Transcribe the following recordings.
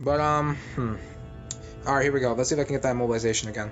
But, Alright, here we go. Let's see if I can get that mobilization again.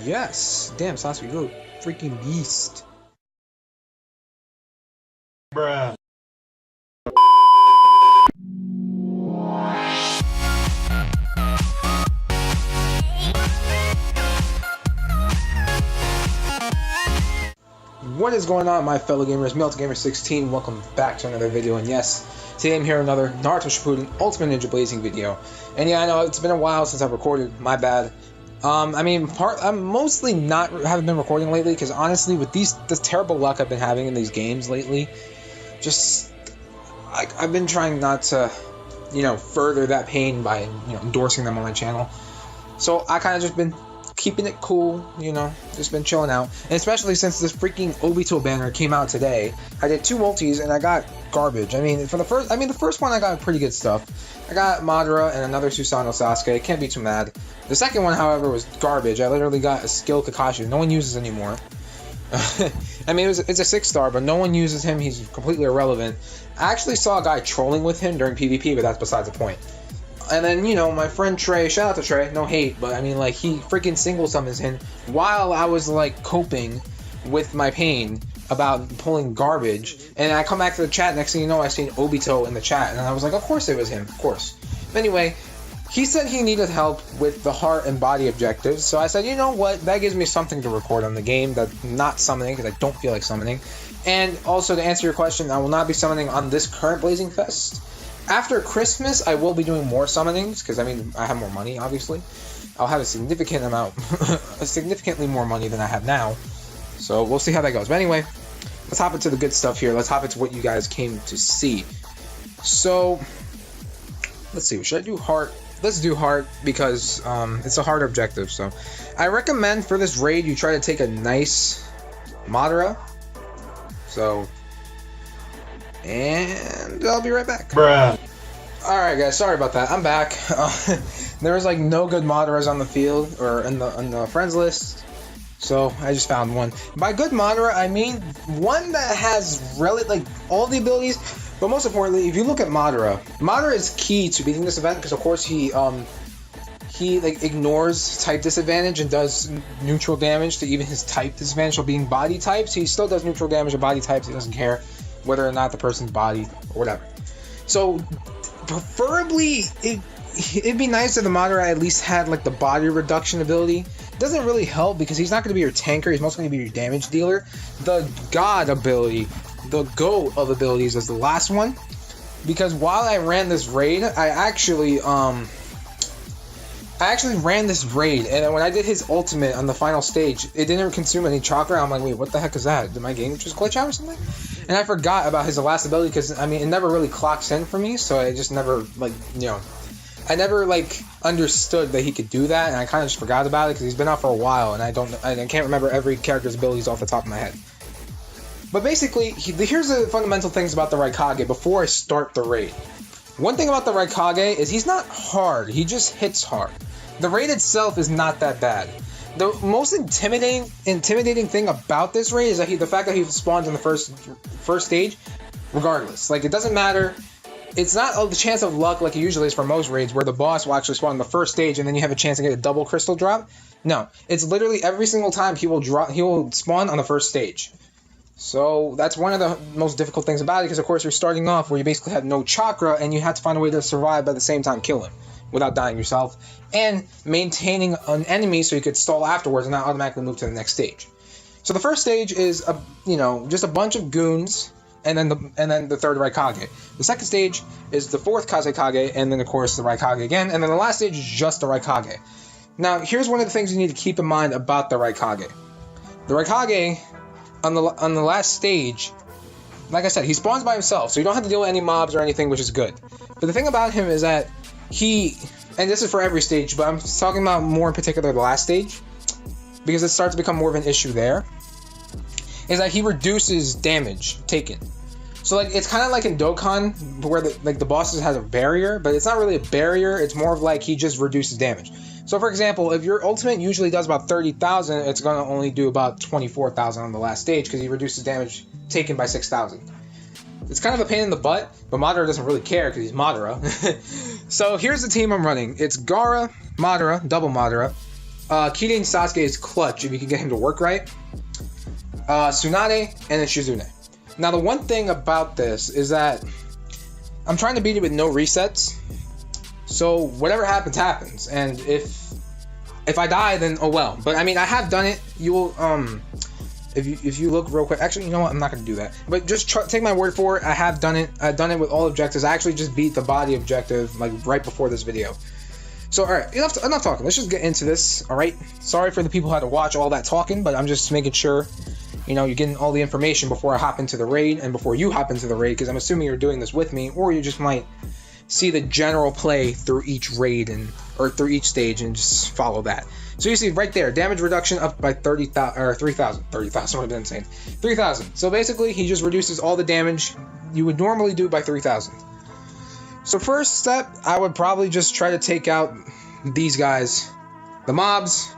Yes! Damn, Sasuke, you a freaking beast. Bruh. What is going on, my fellow gamers? MeltGamer16, welcome back to another video, and yes, today I'm here with another Naruto Shippuden Ultimate Ninja Blazing video. And yeah, I know it's been a while since I've recorded, my bad. I'm mostly haven't been recording lately, because honestly, with this terrible luck I've been having in these games lately, I've been trying not to, further that pain by, endorsing them on my channel. So I kind of just been keeping it cool, just been chilling out. And especially since this freaking Obito banner came out today, I did 2 multis and I got garbage. The first one I got pretty good stuff. I got Madara and another Susano'o Sasuke. Can't be too mad. The second one, however, was garbage. I literally got a skill Kakashi no one uses anymore. it's a 6-star, but no one uses him. He's completely irrelevant. I actually saw a guy trolling with him during PvP, but that's besides the point. And then, my friend Trey, shout out to Trey, no hate, but he freaking single summons him while I was, coping with my pain about pulling garbage. And I come back to the chat, next thing you know, I seen Obito in the chat, and I was like, of course it was him, of course. But anyway, he said he needed help with the heart and body objectives, so I said, you know what, that gives me something to record on the game that's not summoning, because I don't feel like summoning. And also, to answer your question, I will not be summoning on this current Blazing Fest. After Christmas, I will be doing more summonings, because, I have more money, obviously. I'll have a significant amount, significantly more money than I have now. So, we'll see how that goes. But anyway, let's hop into the good stuff here. Let's hop into what you guys came to see. So, let's see. Should I do heart? Let's do heart, because it's a hard objective. So, I recommend for this raid, you try to take a nice Madara. So, and I'll be right back. Bruh. Alright guys, sorry about that. I'm back. There was no good Madaras on the field, or in the friends list. So I just found one. By good Madara, I mean one that has all the abilities, but most importantly, if you look at Madara, Madara is key to beating this event, because of course he ignores type disadvantage and does neutral damage to even his type disadvantage of being body types. He still does neutral damage to body types, he doesn't care whether or not the person's body or whatever. So preferably it'd be nice if the Madara at least had the body reduction ability. It doesn't really help because he's not going to be your tanker, he's mostly going to be your damage dealer. The god ability, the GOAT of abilities, is the last one, because while I ran this raid, I actually ran this raid, and when I did his ultimate on the final stage, it didn't consume any chakra. I'm like, wait, what the heck is that? Did my game just glitch out or something? And I forgot about his last ability, because it never really clocks in for me, so I just never I never understood that he could do that, and I kind of just forgot about it because he's been out for a while, and I can't remember every character's abilities off the top of my head. But basically, here's the fundamental things about the Raikage before I start the raid. One thing about the Raikage is he's not hard, he just hits hard. The raid itself is not that bad. The most intimidating thing about this raid is the fact that he spawns in the first stage, regardless. It doesn't matter. It's not a chance of luck like it usually is for most raids, where the boss will actually spawn in the first stage and then you have a chance to get a double crystal drop. No, it's literally every single time he will spawn on the first stage. So that's one of the most difficult things about it, because of course you're starting off where you basically have no chakra and you have to find a way to survive, but at the same time kill him without dying yourself, and maintaining an enemy so you could stall afterwards and not automatically move to the next stage. So the first stage is just a bunch of goons, and then the third Raikage. The second stage is the fourth Kazekage, and then of course the Raikage again, and then the last stage is just the Raikage. Now here's one of the things you need to keep in mind about the Raikage. The Raikage on the last stage, like I said, he spawns by himself, so you don't have to deal with any mobs or anything, which is good. But the thing about him is that and this is for every stage, but I'm talking about more in particular the last stage, because it starts to become more of an issue there, is that he reduces damage taken. So it's kind of like in Dokkan, where the bosses has a barrier, but it's not really a barrier, it's more of he just reduces damage. So for example, if your ultimate usually does about 30,000, it's going to only do about 24,000 on the last stage, because he reduces damage taken by 6,000. It's kind of a pain in the butt, but Madara doesn't really care because he's Madara. So here's the team I'm running. It's Gaara, Madara, double Madara. Kirin Sasuke is clutch if you can get him to work right. Tsunade, and then Shizune. Now the one thing about this is that I'm trying to beat it with no resets. So whatever happens, happens. And if I die, then oh well. But I mean, I have done it. You will if you look real quick. Actually, you know what? I'm not gonna do that. But just take my word for it. I have done it. I've done it with all objectives. I actually just beat the body objective like right before this video. So alright, enough talking. Let's just get into this. Alright. Sorry for the people who had to watch all that talking, but I'm just making sure, you know, you're getting all the information before I hop into the raid and before you hop into the raid, because I'm assuming you're doing this with me, or you just might see the general play through each raid or through each stage and just follow that. So you see right there, damage reduction up by 30,000 or 3,000. 30,000 would have been insane. 3,000. So basically, he just reduces all the damage you would normally do by 3,000. So first step, I would probably just try to take out these guys, the mobs,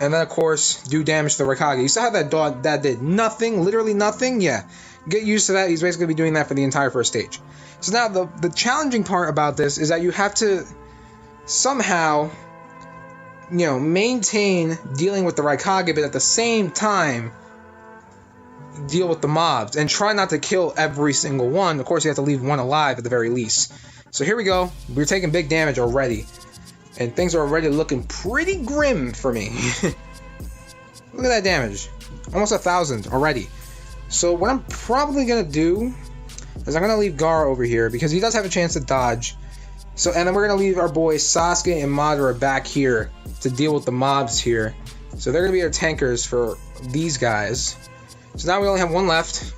and then of course do damage to the Raikage. You saw how that dog that did nothing, literally nothing. Yeah, get used to that. He's basically be doing that for the entire first stage. So now the challenging part about this is that you have to somehow, you know, maintain dealing with the Raikage, but at the same time deal with the mobs and try not to kill every single one. Of course, you have to leave one alive at the very least. So here we go. We're taking big damage already, and things are already looking pretty grim for me. Look at that damage, almost 1,000 already. So what I'm probably gonna do is I'm gonna leave Gaara over here because he does have a chance to dodge. So, and then we're gonna leave our boys Sasuke and Madara back here to deal with the mobs here. So they're gonna be our tankers for these guys. So now we only have one left.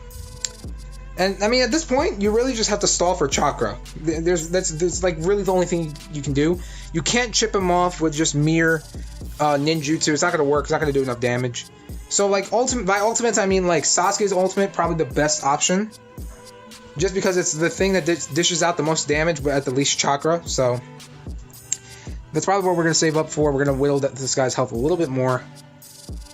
And I mean, at this point, you really just have to stall for chakra. That's like really the only thing you can do. You can't chip him off with just mere ninjutsu. It's not gonna work. It's not gonna do enough damage. So like by ultimates, I mean like Sasuke's ultimate, probably the best option. Just because it's the thing that dishes out the most damage, but at the least chakra. So that's probably what we're gonna save up for. We're gonna whittle this guy's health a little bit more.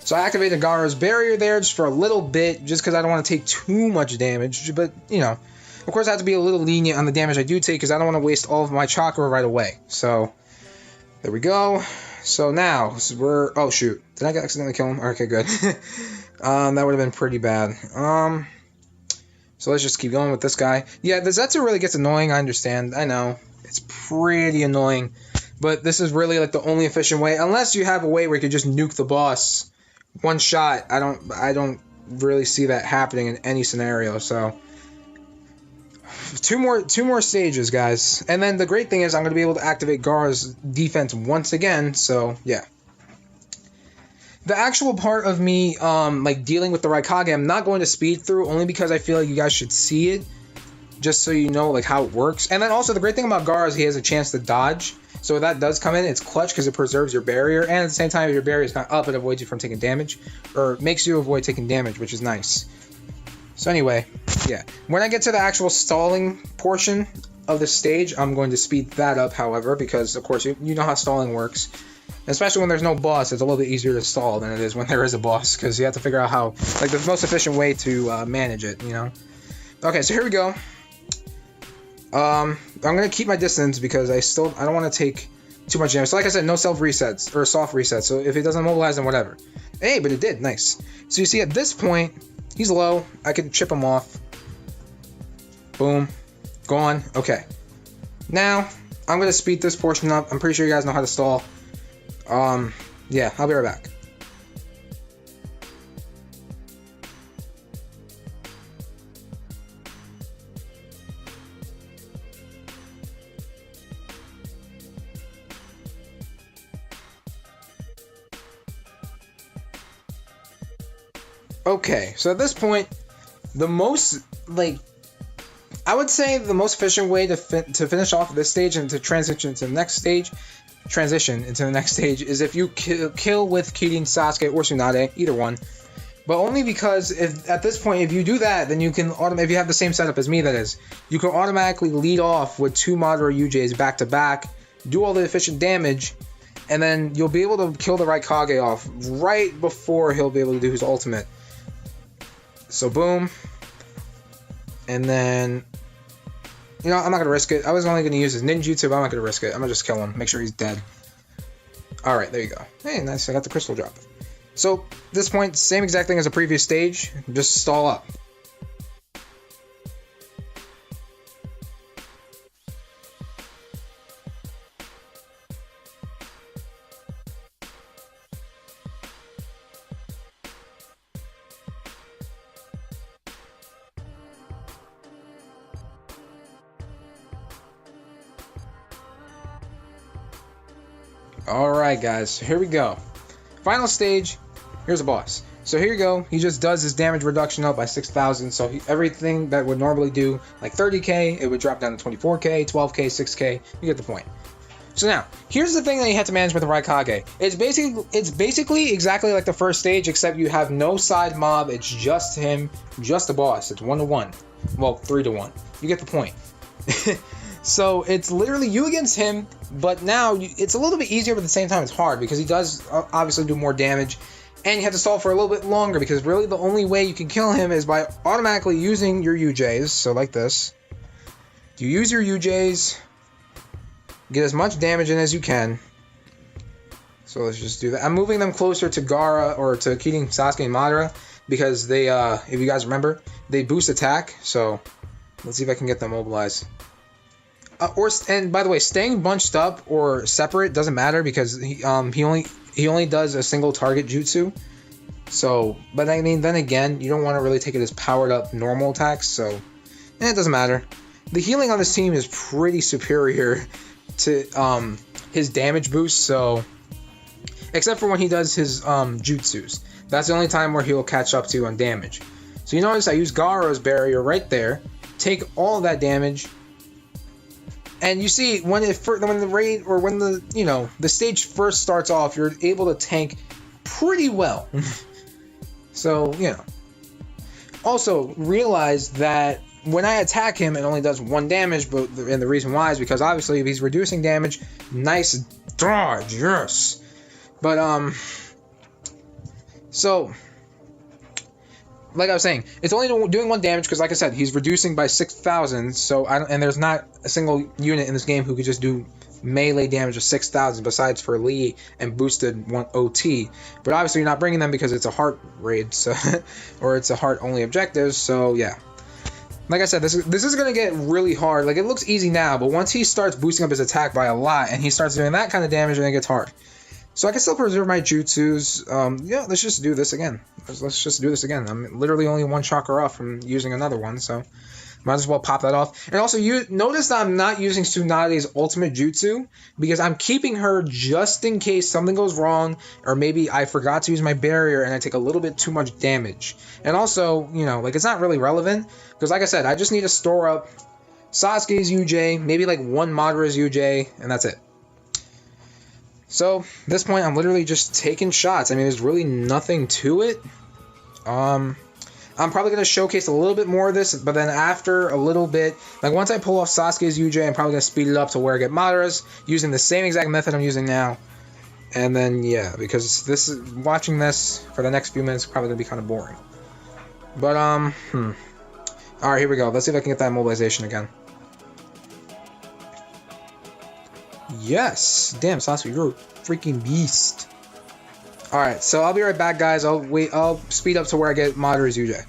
So I activated Gaara's barrier there just for a little bit, just because I don't want to take too much damage. But, you know, of course I have to be a little lenient on the damage I do take, because I don't want to waste all of my chakra right away. So, there we go. So now, we're... Oh, shoot. Did I accidentally kill him? Okay, good. That would have been pretty bad. So let's just keep going with this guy. Yeah, the Zetsu really gets annoying, I understand. I know. It's pretty annoying. But this is really, like, the only efficient way. Unless you have a way where you can just nuke the boss one shot. I don't really see that happening in any scenario. So two more stages, guys, and then the great thing is I'm going to be able to activate Gaara's defense once again. So yeah, the actual part of me like dealing with the Raikage, I'm not going to speed through, only because I feel like you guys should see it, just so you know like how it works. And then also the great thing about Gaara is he has a chance to dodge. So if that does come in, it's clutch because it preserves your barrier, and at the same time, if your barrier is not up, it avoids you from taking damage, or makes you avoid taking damage, which is nice. So anyway, yeah. When I get to the actual stalling portion of the stage, I'm going to speed that up, however, because, of course, you know how stalling works. Especially when there's no boss, it's a little bit easier to stall than it is when there is a boss, because you have to figure out how, like, the most efficient way to manage it, you know? Okay, so here we go. I'm gonna keep my distance because I don't want to take too much damage. So like I said, no self resets or soft resets. So if it doesn't mobilize, then whatever. Hey, but it did. Nice. So you see, at this point, he's low. I can chip him off. Boom. Gone. Okay. Now I'm gonna speed this portion up. I'm pretty sure you guys know how to stall. Yeah, I'll be right back. Okay, so at this point, the most, like, I would say the most efficient way to finish off this stage and to transition into the next stage, is if you kill with Kirin, Sasuke, or Tsunade, either one. But only because at this point, if you do that, then you can if you have the same setup as me, that is, you can automatically lead off with 2 Madara UJs back to back, do all the efficient damage, and then you'll be able to kill the Raikage off right before he'll be able to do his ultimate. So boom. And then, you know, I'm not going to risk it. I was only going to use his ninjutsu, but I'm not going to risk it. I'm going to just kill him, make sure he's dead. Alright, there you go. Hey, nice, I got the crystal drop. So, this point, same exact thing as the previous stage, just stall up. Alright guys, so here we go. Final stage, here's a boss. So here you go, he just does his damage reduction up by 6,000, so everything that would normally do like 30k, it would drop down to 24k, 12k, 6k, you get the point. So now, here's the thing that you have to manage with the Raikage. It's basically exactly like the first stage, except you have no side mob, it's just him, just the boss, it's 1-to-1. Well, 3-to-1, you get the point. So it's literally you against him, but now it's a little bit easier, but at the same time it's hard because he does obviously do more damage, and you have to stall for a little bit longer because really the only way you can kill him is by automatically using your UJs. So like this, you use your UJs, get as much damage in as you can. So let's just do that. I'm moving them closer to Gaara or to Keating, Sasuke, and Madara because they, if you guys remember, they boost attack. So let's see if I can get them mobilized. And by the way, staying bunched up or separate doesn't matter because he only does a single target jutsu. So, but I mean, then again, you don't want to really take it as powered up normal attacks. So, it doesn't matter. The healing on this team is pretty superior to his damage boost. So, except for when he does his jutsus, that's the only time where he'll catch up to you on damage. So you notice I use Gaara's barrier right there, take all that damage. And you see, when the raid or when the stage first starts off, you're able to tank pretty well. So also realize that when I attack him, it only does 1 damage. And the reason why is because obviously if he's reducing damage, nice dodge, yes. But so. Like I was saying, it's only doing 1 damage because, like I said, he's reducing by 6,000. So and there's not a single unit in this game who could just do melee damage of 6,000 besides for Lee and boosted 1 OT. But obviously, you're not bringing them because it's a heart raid, so or it's a heart only objective. So yeah, like I said, this is gonna get really hard. Like it looks easy now, but once he starts boosting up his attack by a lot and he starts doing that kind of damage, then it gets hard. So I can still preserve my jutsus. Yeah, let's just do this again. Let's just do this again. I'm literally only 1 chakra off from using another one, so might as well pop that off. And also, you notice that I'm not using Tsunade's ultimate jutsu because I'm keeping her just in case something goes wrong, or maybe I forgot to use my barrier and I take a little bit too much damage. And also, like it's not really relevant because, like I said, I just need to store up Sasuke's UJ, maybe like 1 Madara's UJ, and that's it. So, at this point, I'm literally just taking shots. I mean, there's really nothing to it. I'm probably going to showcase a little bit more of this, but then after a little bit, like once I pull off Sasuke's UJ, I'm probably going to speed it up to where I get Madara's, using the same exact method I'm using now. And then, yeah, because watching this for the next few minutes is probably going to be kind of boring. But, Alright, here we go. Let's see if I can get that mobilization again. Yes! Damn, Sasuke, you're a freaking beast. Alright, so I'll be right back, guys. I'll speed up to where I get Madara's UJ.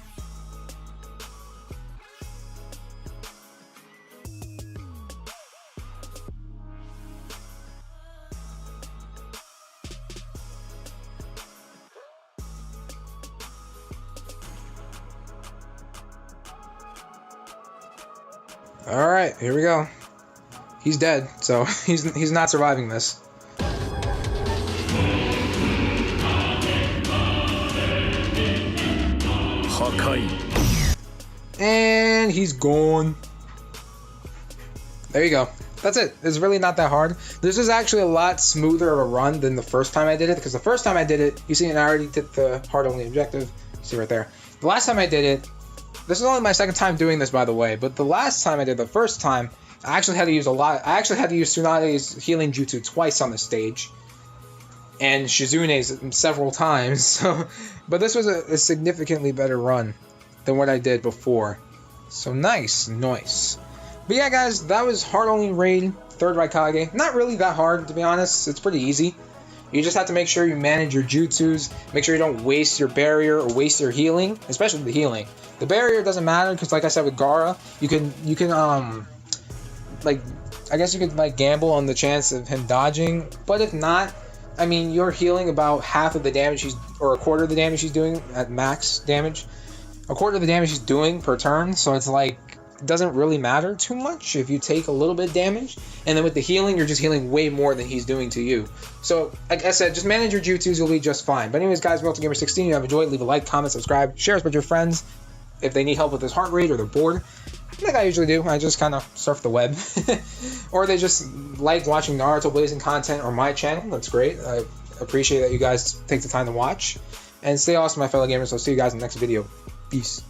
Alright, here we go. He's dead, so he's not surviving this. And he's gone. There you go. That's it. It's really not that hard. This is actually a lot smoother of a run than the first time I did it, because the first time I did it, you see, and I already did the heart only objective. You see right there. The last time I did it, this is only my second time doing this, by the way, but the last time I did the first time, I actually had to use Tsunade's healing jutsu twice on the stage, and Shizune's several times. So, but this was a significantly better run than what I did before. So nice. But yeah, guys, that was hard only raid, 3rd Raikage. Not really that hard, to be honest. It's pretty easy. You just have to make sure you manage your jutsus, make sure you don't waste your barrier or waste your healing, especially the healing. The barrier doesn't matter because, like I said with Gaara, you can like, I guess you could like gamble on the chance of him dodging, but if not, I mean, you're healing about half of the damage or a quarter of the damage he's doing at max damage. A quarter of the damage he's doing per turn, so it's like, it doesn't really matter too much if you take a little bit of damage. And then with the healing, you're just healing way more than he's doing to you. So, like I said, just manage your jutsus, you'll be just fine. But anyways, guys, MiltonGamer16, you have enjoyed, leave a like, comment, subscribe, share us with your friends if they need help with this heart rate or they're bored. Like I usually do, I just kind of surf the web. Or they just like watching Naruto Blazing content or my channel. That's great. I appreciate that you guys take the time to watch. And stay awesome, my fellow gamers. I'll see you guys in the next video. Peace.